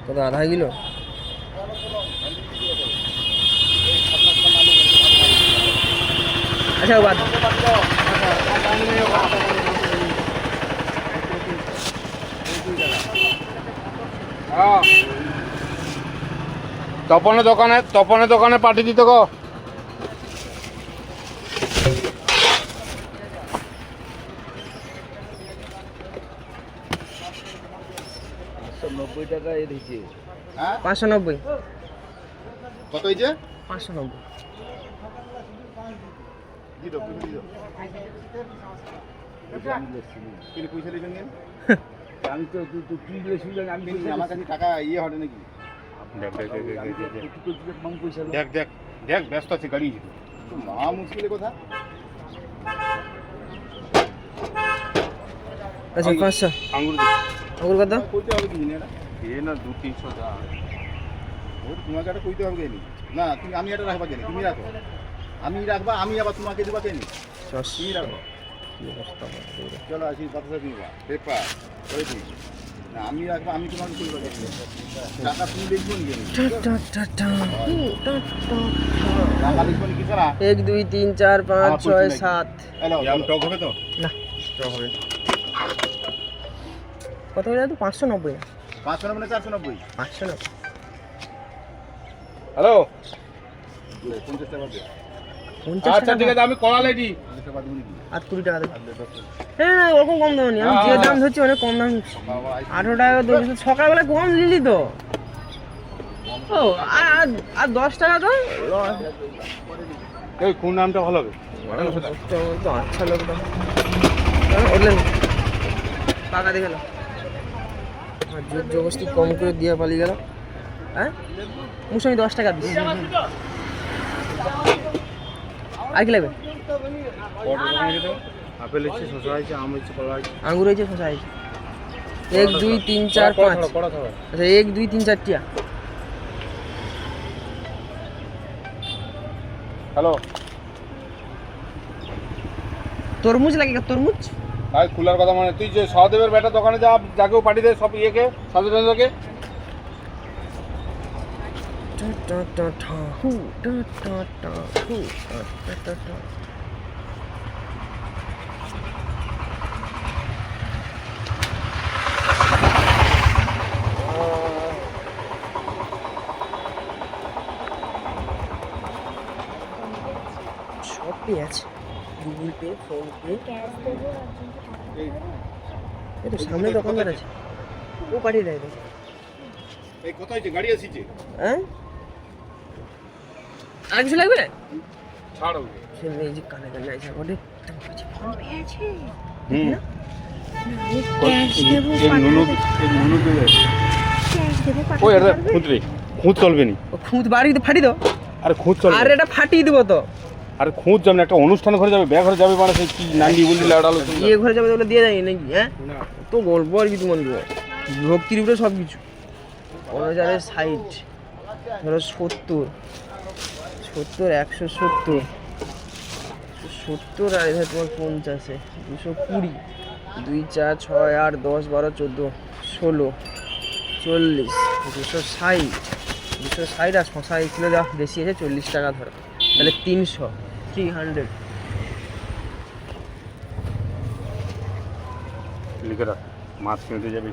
কত আধা কিলো? আচ্ছা বাদ তপনের দোকানে পাঠিয়ে দিতে গো। টাকা এ দিচ্ছে। 590। কত হয়েছে? 590। পয়সা দিবেন আমি তো তুই কি বলেছিলেন? আমি আমার কাছে টাকা ইয়ে হবে নাকি? দেখ দেখ দেখ ব্যস্ত আছে গাড়ি মহা মুশকিলের কথা। আচ্ছা 500 আঙুর আঙুর কত? কইতে হবে কি এটা এ না 2-300 টাকা ওর তোমাকে একটা কইতে হবে কেন না? তুমি আমি এটা রাখবা কেন? তুমি রাখো, আমি রাখবা, আমি আবার তোমাকে দেবা কেন? তুমি রাখো। চলো আসি কথা দিবা পেপার ওই দিন না আমি রাখবা, আমি তোমাকে কইবা কেন? টাকা তুমি লিখবো নি কেন? টাকা লিখবো নি কিছু না। 1 2 3 4 5 6 7। হ্যালো জাম টক হবে তো? না টক হবে। কত হয়ে যায়? 590 না 590 না 490? 590। হ্যালো 50 টাকা দে। 50 আচ্ছা ঠিক আছে, আমি কলা লেডি। আর 20 টাকা দেবে। হ্যাঁ না ওরকম কম দাম নেই, আমি যে দাম ধরছি অনেক কম দাম দিচ্ছি। 18 টাকা দেবো সকালবেলা, কম দিলি তো। ও আর 10 টাকা তো। এই কোন নামটা ভালো হবে? তো আচ্ছা লোকটা ওরলেন টাকা দিয়ে গেল, জোর জবরদস্তি কম করে দিয়ে পালিয়ে গেল। হ্যাঁ মুসমি 10 টাকা দিচ্ছি। আর কি লাগবে? আপেল হচ্ছে, শসা আছে, আম হচ্ছে, কলা আছে, আঙ্গুর হয়েছে, শসা হয়েছে। 1 2 3 4 5। আচ্ছা 1 2 3 4 টিয়া। হ্যালো তরমুজ লাগে? তরমুজ ভাই খোলার কথা মানে তুই যে সহদেবের বেটা দোকানে যা, যাকেও পাঠিয়ে দে সব ইয়েকে সচেতনকে। সবই আছে, গুগল পে, ফোন পে। এই তো সামনে দোকানদার আছে, ও পাঠিয়ে দেয় তো। এই কোথায় যে গাড়ি আসিছে? হ্যাঁ আর কিছু লাগবে না? ছাড়ো সে এই যে কানে কানে আছে ওরে ফোন পে আছে। হুম ক্যাশ দেবো, নুনু দেবে। ক্যাশ দেবো। ওই এটা খুঁত রে, খুঁত চলবে নি। ও খুঁত বাড়ি তো ফাটি দাও। আরে খুঁত চলবে। আর এটা ফাটিয়ে দেবো তো। আরে খুঁত যাবে না, একটা অনুষ্ঠান ঘরে যাবে, বিয়ে ঘরে যাবে, মানে সে কি নান্ডি বললি লাড়ালো। বিয়ে ঘরে যাবে ওগুলো দিয়ে যাই নাকি? হ্যাঁ তো গল্প আর কি তোমার দেবো, ভক্তির উপরে সব কিছু। 5060 ধরো 70 70 170 170 আর এধারে তোমার 50 220 2 4 6 8 10 12 14 16 40 260 260 আর 60 কিলো দেওয়া বেশি আছে, 40 টাকা ধরো, তাহলে 300 300। লিখে রাখ, মাছ কিনতে যাবে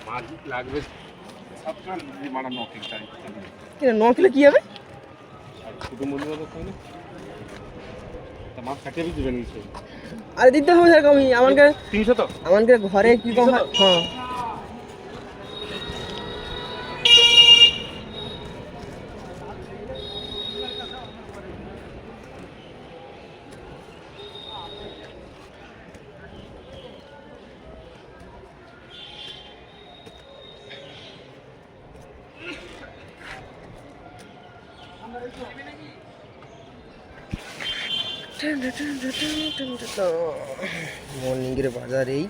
মাছ লাগবে 9 কিলো কি হবে? শুধু মূল্য মাছ কাটিয়ে দিবেন কিছু। আরে দিতে হবে সেরকমই আমাকে 300 তো আমাকে ঘরে কি কম হয়? হ্যাঁ মর্নিংয়ের বাজার এই